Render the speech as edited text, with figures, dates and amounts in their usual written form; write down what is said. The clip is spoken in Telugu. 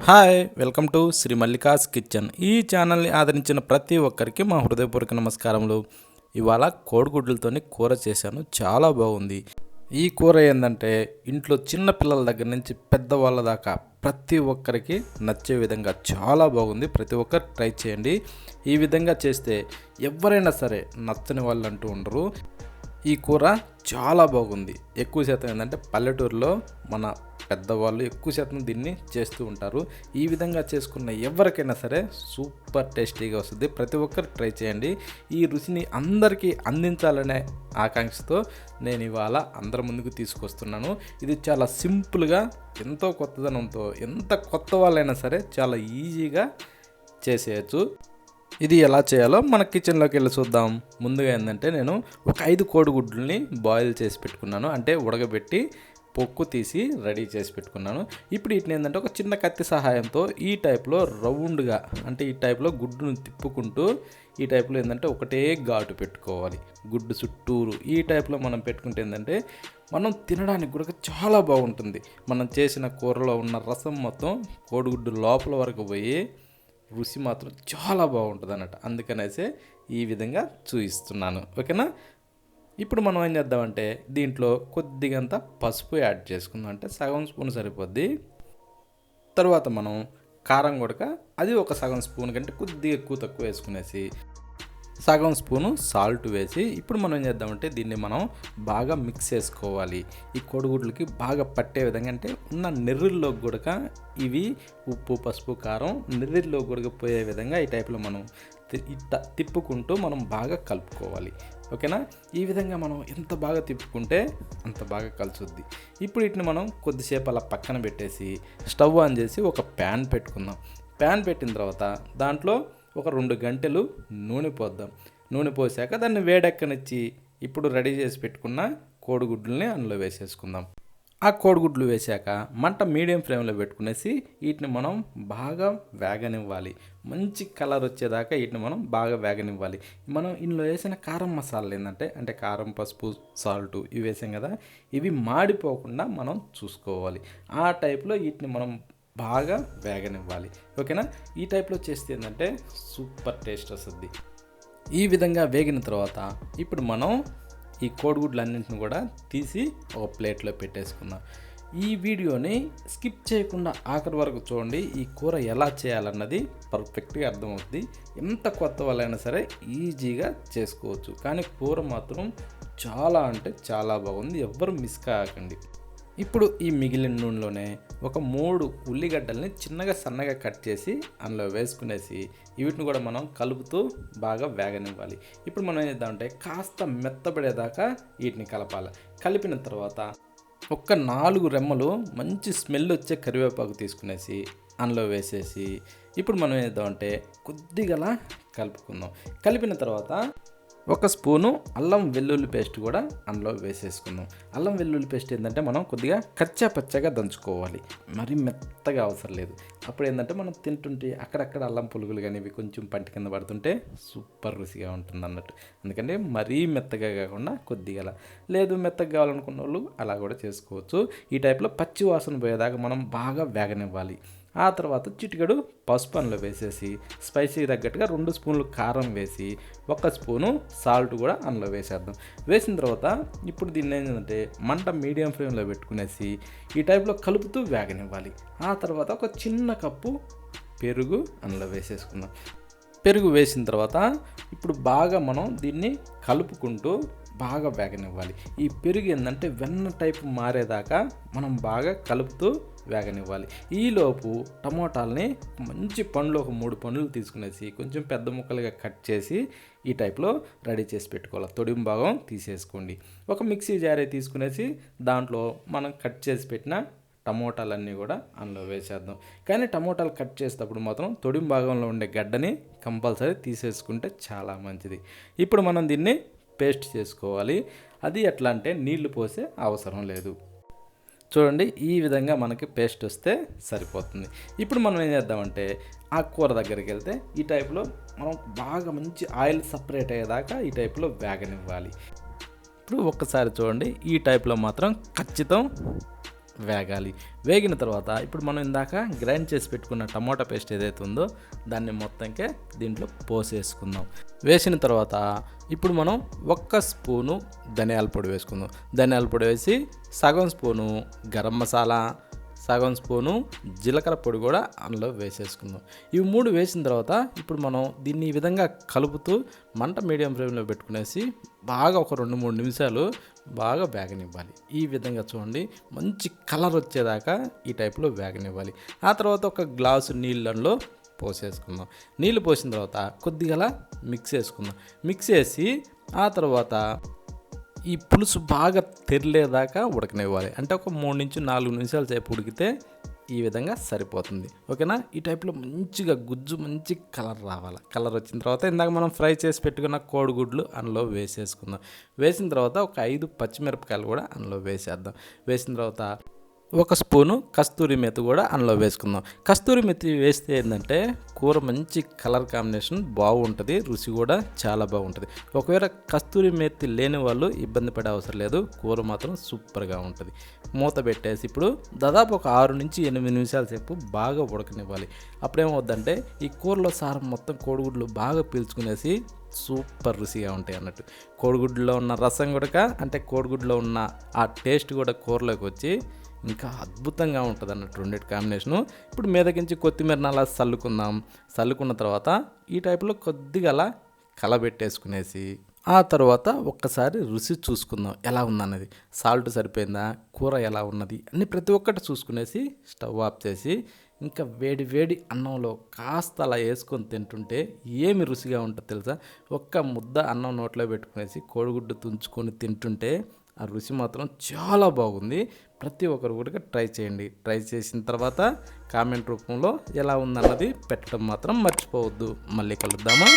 Hi welcome to Shri Mallika's kitchen. ఈ ఛానల్ని ఆదరించిన ప్రతి ఒక్కరికి మా హృదయపూర్వక నమస్కారములు. ఇవాళ కోడిగుడ్లతోని కూర చేశాను, చాలా బాగుంది. ఈ కూర ఏంటంటే ఇంట్లో చిన్న పిల్లల దగ్గర నుంచి పెద్దవాళ్ళ దాకా ప్రతి ఒక్కరికి నచ్చే విధంగా చాలా బాగుంది. ప్రతి ఒక్కరు ట్రై చేయండి. ఈ విధంగా చేస్తే ఎవరైనా సరే నచ్చని వాళ్ళు అంటూ ఉండరు. ఈ కూర చాలా బాగుంది. ఎక్కువ శాతం ఏంటంటే పల్లెటూరులో మన పెద్దవాళ్ళు ఎక్కువ శాతం దీన్ని చేస్తూ ఉంటారు. ఈ విధంగా చేసుకున్న ఎవరికైనా సరే సూపర్ టేస్టీగా వస్తుంది. ప్రతి ఒక్కరు ట్రై చేయండి. ఈ రుచిని అందరికీ అందించాలనే ఆకాంక్షతో నేను ఇవాళ అందరి ముందుకు తీసుకొస్తున్నాను. ఇది చాలా సింపుల్గా, ఎంతో కొత్తదనంతో, ఎంత కొత్త వాళ్ళైనా సరే చాలా ఈజీగా చేసేయచ్చు. ఇది ఎలా చేయాలో మన కిచెన్లోకి వెళ్ళి చూద్దాం. ముందుగా ఏంటంటే నేను ఒక 5 కోడిగుడ్లని బాయిల్ చేసి పెట్టుకున్నాను, అంటే ఉడకబెట్టి పొక్కు తీసి రెడీ చేసి పెట్టుకున్నాను. ఇప్పుడు వీటిని ఏంటంటే ఒక చిన్న కత్తి సహాయంతో ఈ టైప్లో రౌండ్గా, అంటే ఈ టైప్లో గుడ్డును తిప్పుకుంటూ ఈ టైప్లో ఏంటంటే ఒకటే ఘాటు పెట్టుకోవాలి గుడ్డు చుట్టూరు. ఈ టైప్లో మనం పెట్టుకుంటే ఏంటంటే మనం తినడానికి కూడా చాలా బాగుంటుంది. మనం చేసిన కూరలో ఉన్న రసం మొత్తం కోడిగుడ్డు లోపల వరకు పోయి రుచి మాత్రం చాలా బాగుంటుంది అన్నట్టు. అందుకనేసే ఈ విధంగా చూపిస్తున్నాను, ఓకేనా. ఇప్పుడు మనం ఏం చేద్దామంటే దీంట్లో కొద్దిగంత పసుపు యాడ్ చేసుకుందాం, అంటే సగం స్పూన్ సరిపోద్ది. తర్వాత మనం కారం కూడా అది ఒక సగం స్పూన్ కంటే కొద్దిగా ఎక్కువ తక్కువ వేసుకునేసి సగం స్పూను సాల్ట్ వేసి ఇప్పుడు మనం ఏం చేద్దామంటే దీన్ని మనం బాగా మిక్స్ చేసుకోవాలి. ఈ కోడిగుడ్లకి బాగా పట్టే విధంగా, అంటే ఉన్న నెర్రుల్లో కూడా ఇవి ఉప్పు పసుపు కారం నెర్రుల్లో కూడా పోయే విధంగా ఈ టైప్లో మనం తిప్పుకుంటూ మనం బాగా కలుపుకోవాలి, ఓకేనా. ఈ విధంగా మనం ఎంత బాగా తిప్పుకుంటే అంత బాగా కలుసుద్ది. ఇప్పుడు వీటిని మనం కొద్దిసేపు అలా పక్కన పెట్టేసి స్టవ్ ఆన్ చేసి ఒక ప్యాన్ పెట్టుకుందాం. ప్యాన్ పెట్టిన తర్వాత దాంట్లో ఒక 2 గంటలు నూనె పోద్దాం. నూనె పోసాక దాన్ని వేడెక్కనిచ్చి ఇప్పుడు రెడీ చేసి పెట్టుకున్న కోడిగుడ్లని అందులో వేసేసుకుందాం. ఆ కోడిగుడ్లు వేసాక మంట మీడియం ఫ్లేమ్లో పెట్టుకునేసి వీటిని మనం బాగా వేగనివ్వాలి. మంచి కలర్ వచ్చేదాకా వీటిని మనం బాగా వేగనివ్వాలి. మనం ఇందులో వేసిన కారం మసాలాలు ఏంటంటే, అంటే కారం పసుపు సాల్ట్ ఇవి వేసాం కదా, ఇవి మాడిపోకుండా మనం చూసుకోవాలి. ఆ టైప్లో వీటిని మనం బాగా వేగనివ్వాలి, ఓకేనా. ఈ టైప్లో చేస్తే ఏంటంటే సూపర్ టేస్ట్ వస్తుంది. ఈ విధంగా వేగిన తర్వాత ఇప్పుడు మనం ఈ కోడిగుడ్లన్నింటిని కూడా తీసి ఒక ప్లేట్లో పెట్టేసుకుందాం. ఈ వీడియోని స్కిప్ చేయకుండా ఆఖరి వరకు చూడండి. ఈ కూర ఎలా చేయాలన్నది పర్ఫెక్ట్గా అర్థమవుతుంది. ఎంత కొత్త వాళ్ళైనా సరే ఈజీగా చేసుకోవచ్చు, కానీ కూర మాత్రం చాలా అంటే చాలా బాగుంది. ఎవ్వరు మిస్ కాకండి. ఇప్పుడు ఈ మిగిలిన నూనెలోనే ఒక 3 ఉల్లిగడ్డల్ని చిన్నగా సన్నగా కట్ చేసి అందులో వేసుకునేసి వీటిని కూడా మనం కలుపుతూ బాగా వేగనివ్వాలి. ఇప్పుడు మనం ఏం చేద్దామంటే కాస్త మెత్తబడేదాకా వీటిని కలపాలి. కలిపిన తర్వాత ఒక 4 రెమ్మలు మంచి స్మెల్ వచ్చే కరివేపాకు తీసుకునేసి అందులో వేసేసి ఇప్పుడు మనం ఏం చేద్దామంటే కొద్దిగా కలుపుకుందాం. కలిపిన తర్వాత ఒక స్పూను అల్లం వెల్లుల్లి పేస్ట్ కూడా అందులో వేసేసుకుందాం. అల్లం వెల్లుల్లి పేస్ట్ ఏంటంటే మనం కొద్దిగా కచ్చా పచ్చగా దంచుకోవాలి, మరీ మెత్తగా అవసరం లేదు. అప్పుడు ఏంటంటే మనం తింటుంటే అక్కడక్కడ అల్లం పులుగులు కానీ ఇవి కొంచెం పంటి కింద పడుతుంటే సూపర్ రుచిగా ఉంటుంది అన్నట్టు. అందుకని మరీ మెత్తగా కాకుండా కొద్దిగా, లేదు మెత్తగా కావాలనుకున్న వాళ్ళు అలా కూడా చేసుకోవచ్చు. ఈ టైప్లో పచ్చి వాసన పోయేదాకా మనం బాగా వేగనివ్వాలి. ఆ తర్వాత చిటికెడు పసుపు అందులో వేసేసి స్పైసీ తగ్గట్టుగా 2 స్పూన్లు కారం వేసి 1 స్పూను సాల్ట్ కూడా అందులో వేసేద్దాం. వేసిన తర్వాత ఇప్పుడు దీన్ని ఏంటంటే మంట మీడియం ఫ్లేమ్లో పెట్టుకునేసి ఈ టైప్లో కలుపుతూ వేగనివ్వాలి. ఆ తర్వాత ఒక చిన్న కప్పు పెరుగు అందులో వేసేసుకుందాం. పెరుగు వేసిన తర్వాత ఇప్పుడు బాగా మనం దీన్ని కలుపుకుంటూ బాగా వేగనివ్వాలి. ఈ పెరుగు ఏంటంటే వెన్న టైపు మారేదాకా మనం బాగా కలుపుతూ వేగనివ్వాలి. ఈలోపు టమోటాలని మంచి పండ్లు ఒక 3 పండ్లు తీసుకునేసి కొంచెం పెద్ద ముక్కలుగా కట్ చేసి ఈ టైప్లో రెడీ చేసి పెట్టుకోవాలి. తొడిం భాగం తీసేసుకోండి. ఒక మిక్సీ జారే తీసుకునేసి దాంట్లో మనం కట్ చేసి పెట్టిన టమోటాలన్నీ కూడా అందులో వేసేద్దాం. కానీ టమోటాలు కట్ చేసేటప్పుడు మాత్రం తొడిం భాగంలో ఉండే గడ్డని కంపల్సరీ తీసేసుకుంటే చాలా మంచిది. ఇప్పుడు మనం దీన్ని పేస్ట్ చేసుకోవాలి. అది ఎట్లా అంటే నీళ్లు పోసే అవసరం లేదు. చూడండి, ఈ విధంగా మనకి పేస్ట్ వస్తే సరిపోతుంది. ఇప్పుడు మనం ఏం చేద్దామంటే ఆ కూర దగ్గరికి వెళ్తే ఈ టైప్లో మనం బాగా మంచి ఆయిల్ సపరేట్ అయ్యేదాకా ఈ టైప్లో వేగనివ్వాలి. ఇప్పుడు ఒక్కసారి చూడండి, ఈ టైప్లో మాత్రం ఖచ్చితం వేగాలి. వేగిన తర్వాత ఇప్పుడు మనం ఇందాక గ్రైండ్ చేసి పెట్టుకున్న టమోటా పేస్ట్ ఏదైతే ఉందో దాన్ని మొత్తంకే దీంట్లో పోసేసుకుందాం. వేసిన తర్వాత ఇప్పుడు మనం 1 స్పూను ధనియాల పొడి వేసుకుందాం. ధనియాల పొడి వేసి సగం స్పూను గరం మసాలా, సగం స్పూను జీలకర్ర పొడి కూడా అందులో వేసేసుకుందాం. ఇవి 3 వేసిన తర్వాత ఇప్పుడు మనం దీన్ని ఈ విధంగా కలుపుతూ మంట మీడియం ఫ్లేమ్లో పెట్టుకునేసి బాగా ఒక 2-3 నిమిషాలు బాగా వేగనివ్వాలి. ఈ విధంగా చూడండి, మంచి కలర్ వచ్చేదాకా ఈ టైప్లో వేగనివ్వాలి. ఆ తర్వాత ఒక గ్లాసు నీళ్ళలో పోసేసుకుందాం. నీళ్ళు పోసిన తర్వాత కొద్దిగా మిక్స్ చేసుకుందాం. మిక్స్ చేసి ఆ తర్వాత ఈ పులుసు బాగా తెరలేదాకా ఉడకనివ్వాలి. అంటే ఒక 3-4 నిమిషాల సేపు ఉడికితే ఈ విధంగా సరిపోతుంది. ఓకేనా? ఈ టైప్లో మంచిగా గుజ్జు మంచి కలర్ రావాలి. కలర్ వచ్చిన తర్వాత ఇందాక మనం ఫ్రై చేసి పెట్టుకున్న కోడిగుడ్లు అందులో వేసేసుకుందాం. వేసిన తర్వాత ఒక 5 పచ్చిమిరపకాయలు కూడా అందులో వేసేద్దాం. వేసిన తర్వాత 1 స్పూను కస్తూరి మెతి కూడా అందులో వేసుకుందాం. కస్తూరి మెతి వేస్తే ఏంటంటే కూర మంచి కలర్ కాంబినేషన్ బాగుంటుంది, రుచి కూడా చాలా బాగుంటుంది. ఒకవేళ కస్తూరి మెతి లేని వాళ్ళు ఇబ్బంది పడే అవసరం లేదు, కూర మాత్రం సూపర్గా ఉంటుంది. మూత పెట్టేసి ఇప్పుడు దాదాపు ఒక 6-8 నిమిషాల సేపు బాగా ఉడకనివ్వాలి. అప్పుడేమవుద్దంటే ఈ కూరలో సారం మొత్తం కోడిగుడ్లు బాగా పీల్చుకునేసి సూపర్ రుచిగా ఉంటాయి అన్నట్టు. కోడిగుడ్లో ఉన్న రసం కూడా అంటే కోడిగుడ్లో ఉన్న ఆ టేస్ట్ కూడా కూరలోకి వచ్చి ఇంకా అద్భుతంగా ఉంటుంది అన్నట్టు రెండింటి కాంబినేషను. ఇప్పుడు మీదకించి కొత్తిమీరని అలా చల్లుకున్న తర్వాత ఈ టైప్లో కొద్దిగా అలా కలబెట్టేసుకునేసి ఆ తర్వాత ఒక్కసారి రుచి చూసుకుందాం ఎలా ఉందన్నది. సాల్ట్ సరిపోయిందా, కూర ఎలా ఉన్నది అన్ని ప్రతి ఒక్కటి చూసుకునేసి స్టవ్ ఆఫ్ చేసి ఇంకా వేడి వేడి అన్నంలో కాస్త అలా వేసుకొని తింటుంటే ఏమి రుచిగా ఉంటుంది తెలుసా. ఒక్క ముద్ద అన్నం నోట్లో పెట్టుకునేసి కోడిగుడ్డు తుంచుకొని తింటుంటే ఆ రుచి మాత్రం చాలా బాగుంది. ప్రతి ఒక్కరు కూడా ట్రై చేయండి. ట్రై చేసిన తర్వాత కామెంట్ రూపంలో ఎలా ఉందన్నది పెట్టడం మాత్రం మర్చిపోవద్దు. మళ్ళీ కలుద్దామా.